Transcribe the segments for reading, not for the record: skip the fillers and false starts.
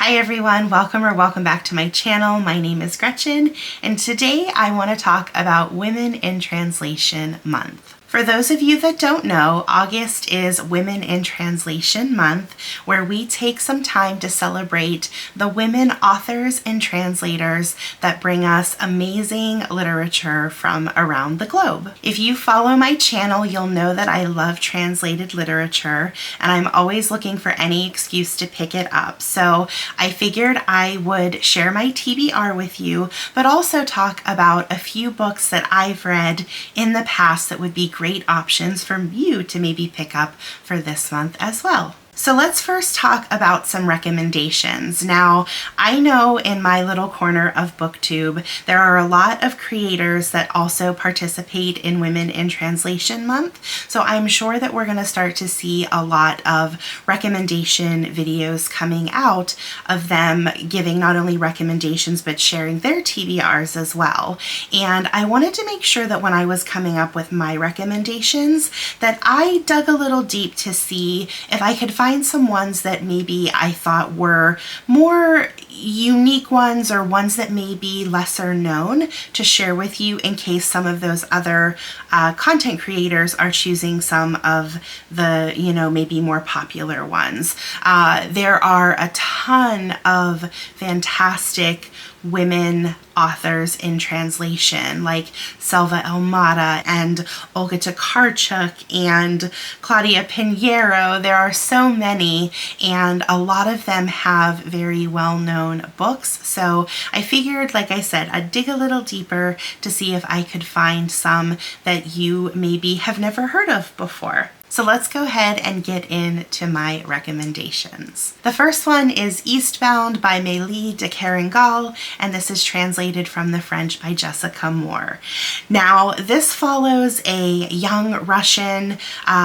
Hi everyone, welcome back to my channel. My name is Gretchen, and today I want to talk about Women in Translation Month. For those of you that don't know, August is Women in Translation Month, where we take some time to celebrate the women authors and translators that bring us amazing literature from around the globe. If you follow my channel, you'll know that I love translated literature, and I'm always looking for any excuse to pick it up. So I figured I would share my TBR with you, but also talk about a few books that I've read in the past that would be great options for you to maybe pick up for this month as well. So let's first talk about some recommendations. Now, I know in my little corner of BookTube, there are a lot of creators that also participate in Women in Translation Month. So I'm sure that we're going to start to see a lot of recommendation videos coming out of them giving not only recommendations, but sharing their TBRs as well. And I wanted to make sure that when I was coming up with my recommendations, that I dug a little deep to see if I could find some ones that maybe I thought were more unique ones or ones that may be lesser known to share with you in case some of those other content creators are choosing some of the, maybe more popular ones. There are a ton of fantastic women authors in translation like Selva Almada and Olga Tokarczuk and Claudia Pinheiro. There are so many, and a lot of them have very well-known books. So I figured, like I said, I'd dig a little deeper to see if I could find some that you maybe have never heard of before. So let's go ahead and get into my recommendations. The first one is Eastbound by Maylis de Kerangal, and this is translated from the French by Jessica Mohr. Now, this follows a young Russian.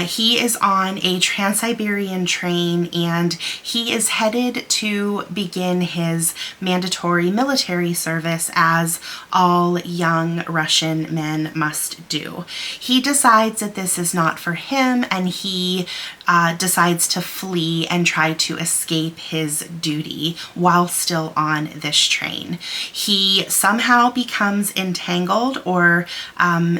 He is on a Trans-Siberian train, and he is headed to begin his mandatory military service, as all young Russian men must do. He decides that this is not for him, and he decides to flee and try to escape his duty while still on this train. He somehow becomes entangled or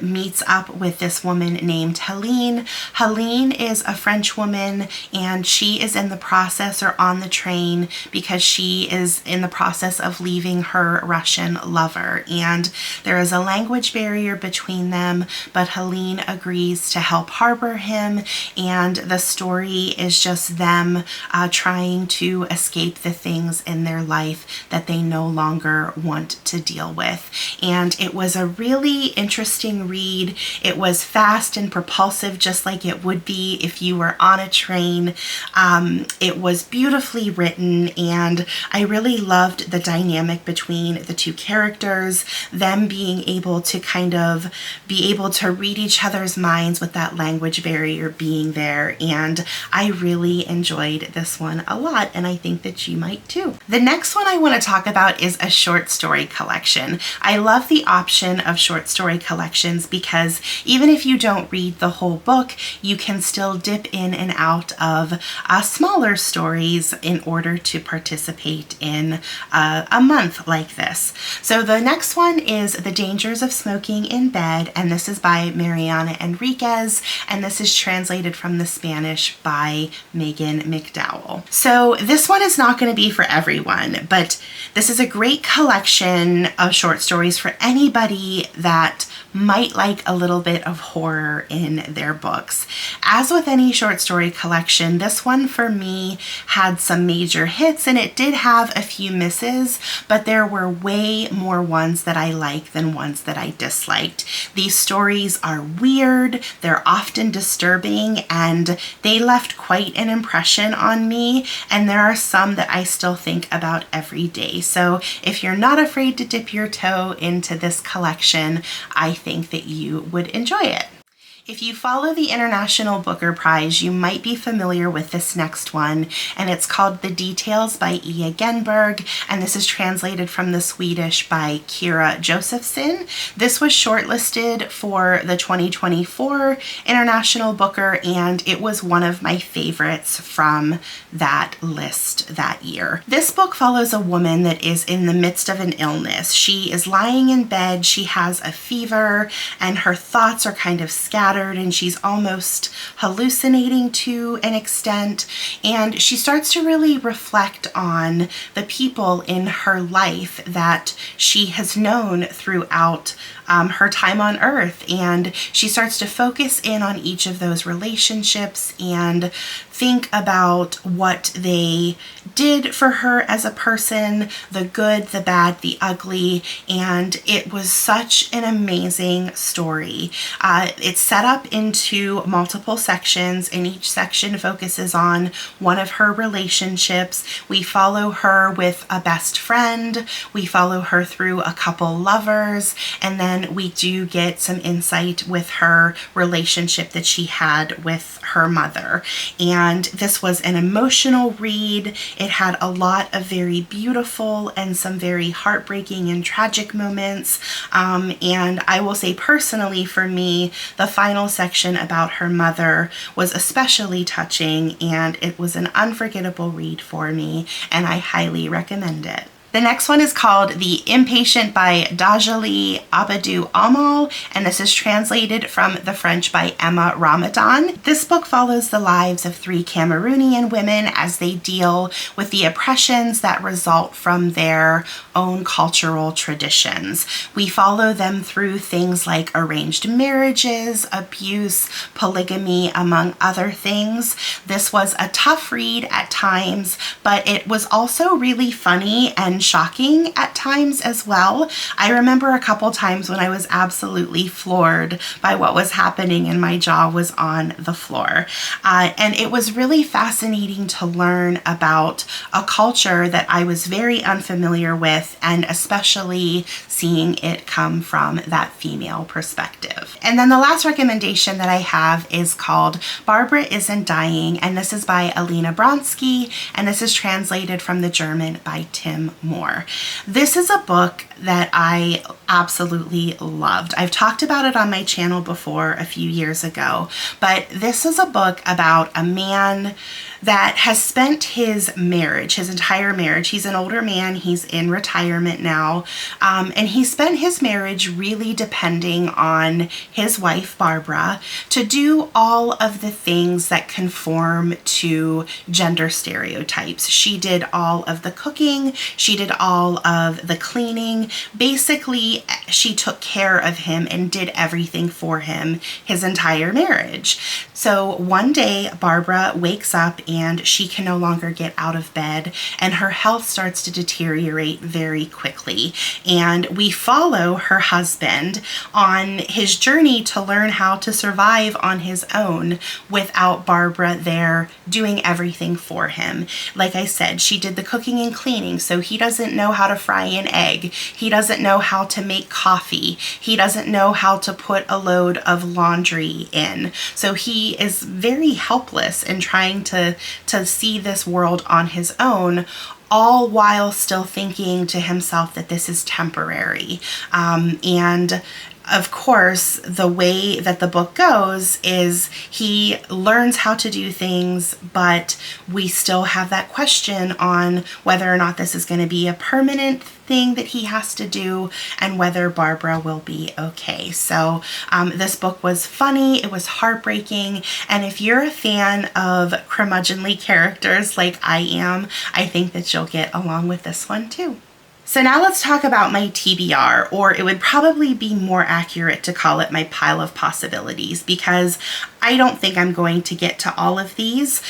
meets up with this woman named Helene. Helene is a French woman, and she is in the process, or on the train, because she is in the process of leaving her Russian lover, and there is a language barrier between them, but Helene agrees to help harbor him, and the story is just them trying to escape the things in their life that they no longer want to deal with. And it was a really interesting read. It was fast and propulsive, just like it would be if you were on a train. It was beautifully written, and I really loved the dynamic between the two characters, them being able to kind of be able to read each other's minds with that language barrier being there, and I really enjoyed this one a lot, and I think that you might too. The next one I want to talk about is a short story collection. I love the option of short story collections because even if you don't read the whole book, you can still dip in and out of smaller stories in order to participate in a month like this. So the next one is The Dangers of Smoking in Bed, and this is by Mariana Enriquez, and this is translated from the Spanish by Megan McDowell. So this one is not going to be for everyone, but this is a great collection of short stories for anybody that might like a little bit of horror in their books. As with any short story collection, this one for me had some major hits, and it did have a few misses, but there were way more ones that I liked than ones that I disliked. These stories are weird, they're often disturbing, and they left quite an impression on me, and there are some that I still think about every day. So if you're not afraid to dip your toe into this collection, I think that you would enjoy it. If you follow the International Booker Prize, you might be familiar with this next one, and it's called The Details by Ia Genberg, and this is translated from the Swedish by Kira Josefsson. This was shortlisted for the 2024 International Booker, and it was one of my favorites from that list that year. This book follows a woman that is in the midst of an illness. She is lying in bed, she has a fever, and her thoughts are kind of scattered, and she's almost hallucinating to an extent, and she starts to really reflect on the people in her life that she has known throughout her time on Earth, and she starts to focus in on each of those relationships and think about what they did for her as a person, the good, the bad, the ugly, and it was such an amazing story. It's set up into multiple sections, and each section focuses on one of her relationships. We follow her with a best friend, we follow her through a couple lovers, and then we do get some insight with her relationship that she had with her mother. And this was an emotional read. It had a lot of very beautiful and some very heartbreaking and tragic moments. And I will say personally for me, the final section about her mother was especially touching, and it was an unforgettable read for me, and I highly recommend it. The next one is called The Impatient by Djaili Amadou Amal, and this is translated from the French by Emma Ramadan. This book follows the lives of 3 Cameroonian women as they deal with the oppressions that result from their own cultural traditions. We follow them through things like arranged marriages, abuse, polygamy, among other things. This was a tough read at times, but it was also really funny and shocking at times as well. I remember a couple times when I was absolutely floored by what was happening and my jaw was on the floor. And it was really fascinating to learn about a culture that I was very unfamiliar with, and especially seeing it come from that female perspective. And then the last recommendation that I have is called Barbara Isn't Dying, and this is by Alina Bronsky, and this is translated from the German by Tim Mohr. This is a book that I absolutely loved. I've talked about it on my channel before a few years ago, but this is a book about a man that has spent his marriage, his entire marriage. He's an older man, he's in retirement now, and he spent his marriage really depending on his wife, Barbara, to do all of the things that conform to gender stereotypes. She did all of the cooking, she did all of the cleaning. Basically, she took care of him and did everything for him his entire marriage. So one day, Barbara wakes up and she can no longer get out of bed, and her health starts to deteriorate very quickly. And we follow her husband on his journey to learn how to survive on his own without Barbara there doing everything for him. Like I said, she did the cooking and cleaning, so he doesn't know how to fry an egg. He doesn't know how to make coffee. He doesn't know how to put a load of laundry in. So he is very helpless in trying to see this world on his own, all while still thinking to himself that this is temporary. And of course, the way that the book goes is he learns how to do things, but we still have that question on whether or not this is going to be a permanent thing that he has to do and whether Barbara will be okay. So this book was funny, it was heartbreaking, and if you're a fan of curmudgeonly characters like I am, I think that you'll get along with this one too. So now let's talk about my TBR, or it would probably be more accurate to call it my pile of possibilities, because I don't think I'm going to get to all of these.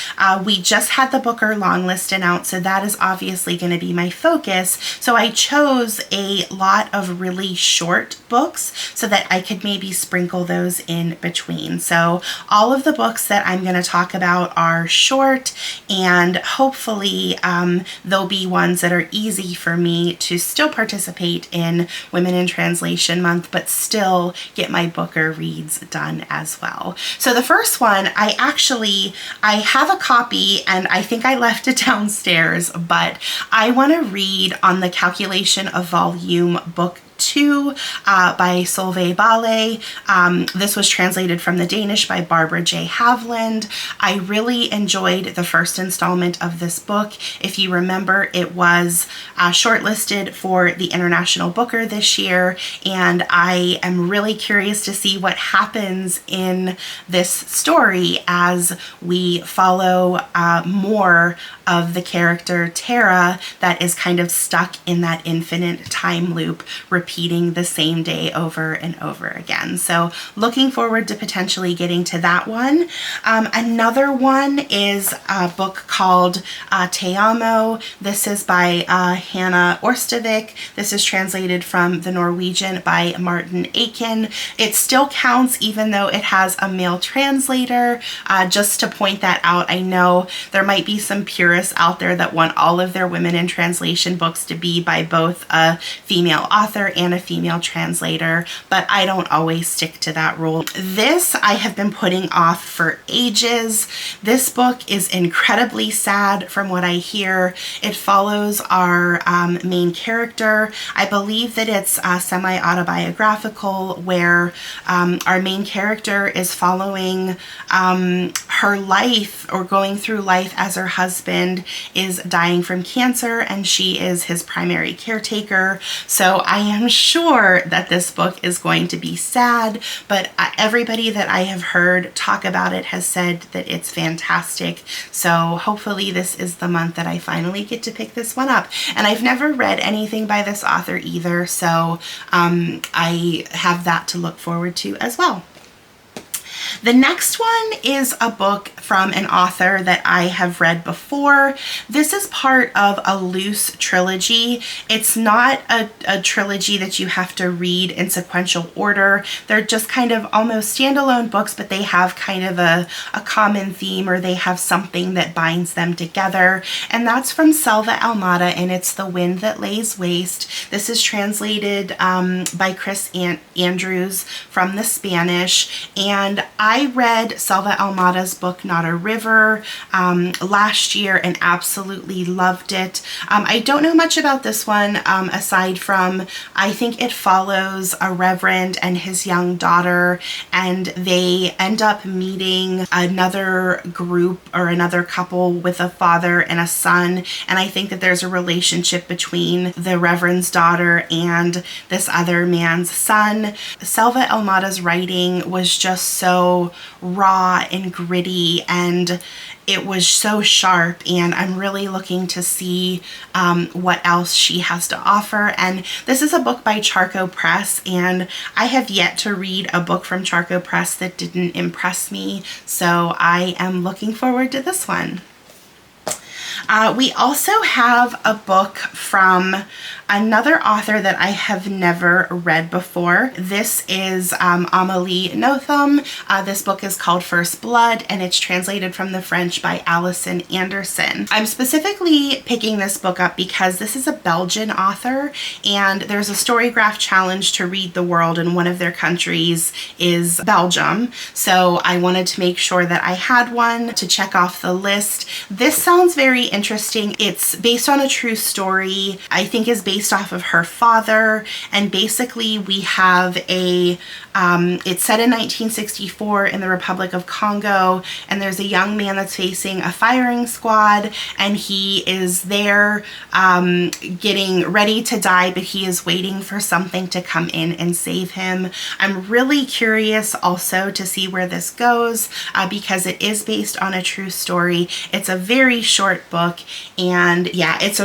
We just had the Booker long list announced, so that is obviously going to be my focus. So I chose a lot of really short books so that I could maybe sprinkle those in between. So all of the books that I'm going to talk about are short, and hopefully they'll be ones that are easy for me to still participate in Women in Translation Month, but still get my Booker reads done as well. So the first one, I have a copy and I think I left it downstairs, but I want to read On the Calculation of Volume Book 2 by Solvej Balle. This was translated from the Danish by Barbara J. Haveland. I really enjoyed the first installment of this book. If you remember, it was shortlisted for the International Booker this year, and I am really curious to see what happens in this story as we follow more of the character Tara that is kind of stuck in that infinite time loop, repeating the same day over and over again. So looking forward to potentially getting to that one. Another one is a book called Tayamo. This is by Hannah Orstvik. This is translated from the Norwegian by Martin Aiken. It still counts even though it has a male translator. Just to point that out, I know there might be some purists out there that want all of their Women in Translation books to be by both a female author and a female translator, but I don't always stick to that rule. This I have been putting off for ages. This book is incredibly sad from what I hear. It follows our main character. I believe that it's semi-autobiographical, where our main character is following her life, or going through life, as her husband is dying from cancer and she is his primary caretaker. So I am sure that this book is going to be sad, but everybody that I have heard talk about it has said that it's fantastic. So hopefully this is the month that I finally get to pick this one up. And I've never read anything by this author either, so I have that to look forward to as well. The next one is a book from an author that I have read before. This is part of a loose trilogy. It's not a trilogy that you have to read in sequential order. They're just kind of almost standalone books, but they have kind of a common theme, or they have something that binds them together. And that's from Selva Almada, and it's The Wind That Lays Waste. This is translated by Chris Andrews from the Spanish, and I read Selva Almada's book Not a River last year and absolutely loved it. I don't know much about this one aside from I think it follows a reverend and his young daughter, and they end up meeting another group or another couple with a father and a son, and I think that there's a relationship between the reverend's daughter and this other man's son. Selva Almada's writing was just so raw and gritty, and it was so sharp, and I'm really looking to see what else she has to offer. And this is a book by Charco Press, and I have yet to read a book from Charco Press that didn't impress me, so I am looking forward to this one. We also have a book from another author that I have never read before. This is Amelie Nothomb. This book is called First Blood, and it's translated from the French by Allison Anderson. I'm specifically picking this book up because this is a Belgian author, and there's a Storygraph challenge to read the world, and one of their countries is Belgium. So I wanted to make sure that I had one to check off the list. This sounds very interesting. It's based on a true story. I think is based off of her father, and basically we have it's set in 1964 in the Republic of Congo, and there's a young man that's facing a firing squad, and he is there getting ready to die, but he is waiting for something to come in and save him. I'm really curious also to see where this goes because it is based on a true story. It's a very short book, and yeah, it's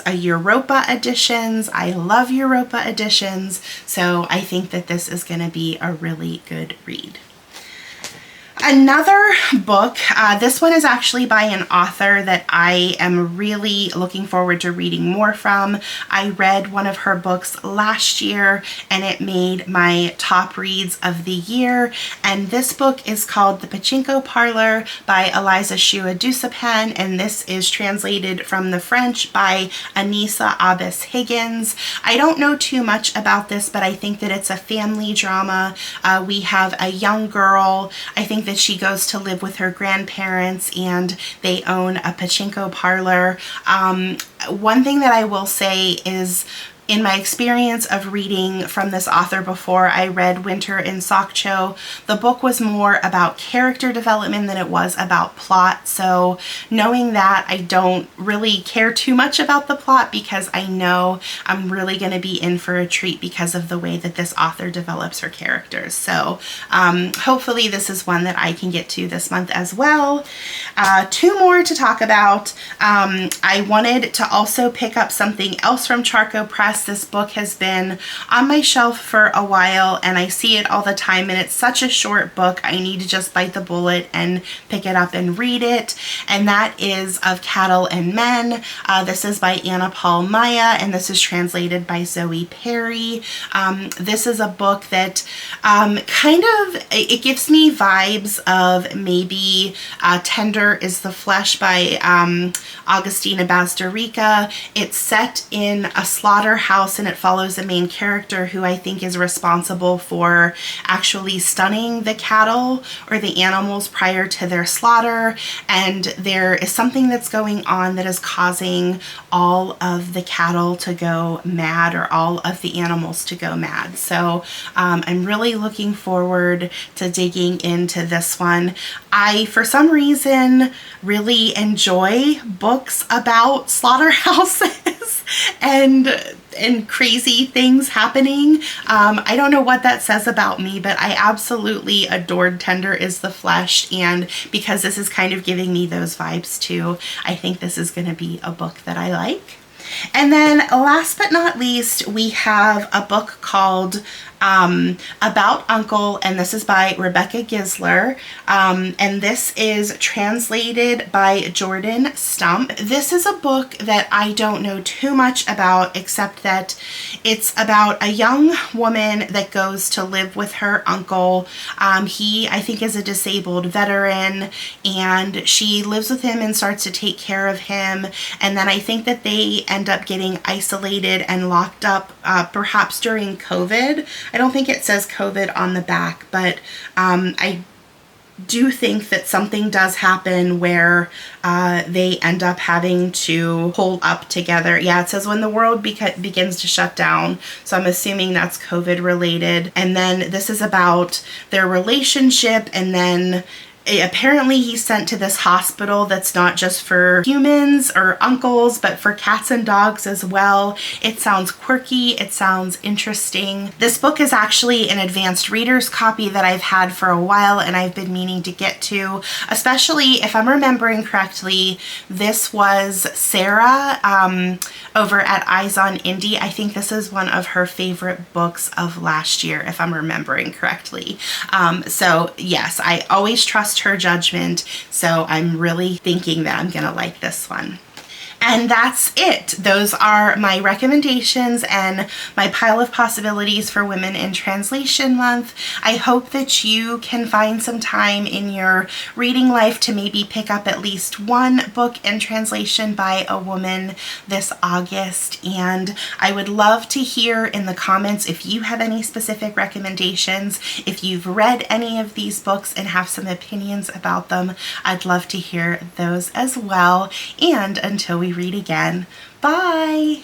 a Europa editions. I love Europa editions, so I think that this is going to be a really good read. Another book, this one is actually by an author that I am really looking forward to reading more from. I read one of her books last year and it made my top reads of the year. And this book is called The Pachinko Parlour by Eliza Shua Dusapin, and this is translated from the French by Aneesa Abbas Higgins. I don't know too much about this, but I think that it's a family drama. We have a young girl. I think that she goes to live with her grandparents and they own a pachinko parlor. One thing that I will say is, in my experience of reading from this author before, I read Winter in Sokcho. The book was more about character development than it was about plot. So knowing that, I don't really care too much about the plot because I know I'm really going to be in for a treat because of the way that this author develops her characters. So hopefully this is one that I can get to this month as well. Two more to talk about. I wanted to also pick up something else from Charco Press. This book has been on my shelf for a while and I see it all the time, and it's such a short book. I need to just bite the bullet and pick it up and read it, and that is Of Cattle and Men. This is by Ana Paula Maia and this is translated by Zoe Perry. This is a book that it gives me vibes of maybe Tender is the Flesh by Agustina Bazdarica. It's set in a slaughterhouse and it follows the main character who I think is responsible for actually stunning the cattle or the animals prior to their slaughter, and there is something that's going on that is causing all of the cattle to go mad or all of the animals to go mad. So I'm really looking forward to digging into this one. I, for some reason, really enjoy books about slaughterhouses and crazy things happening. I don't know what that says about me, but I absolutely adored Tender is the Flesh, and because this is kind of giving me those vibes too, I think this is going to be a book that I like. And then last but not least, we have a book called About Uncle, and this is by Rebecca Gisler, and this is translated by Jordan Stump. This is a book that I don't know too much about, except that it's about a young woman that goes to live with her uncle. He, I think, is a disabled veteran, and she lives with him and starts to take care of him, and then I think that they end up getting isolated and locked up, perhaps during COVID. I don't think it says COVID on the back, but I do think that something does happen where they end up having to hold up together. Yeah, it says when the world begins to shut down. So I'm assuming that's COVID related. And then this is about their relationship, and then apparently he's sent to this hospital that's not just for humans or uncles, but for cats and dogs as well. It sounds quirky. It sounds interesting. This book is actually an advanced reader's copy that I've had for a while and I've been meaning to get to, especially if I'm remembering correctly, this was Sarah over at Eyes on Indie. I think this is one of her favorite books of last year, if I'm remembering correctly. So yes, I always trust her judgment, so I'm really thinking that I'm gonna like this one. And that's it. Those are my recommendations and my pile of possibilities for Women in Translation Month. I hope that you can find some time in your reading life to maybe pick up at least one book in translation by a woman this August. And I would love to hear in the comments if you have any specific recommendations. If you've read any of these books and have some opinions about them, I'd love to hear those as well. And until we read again, bye!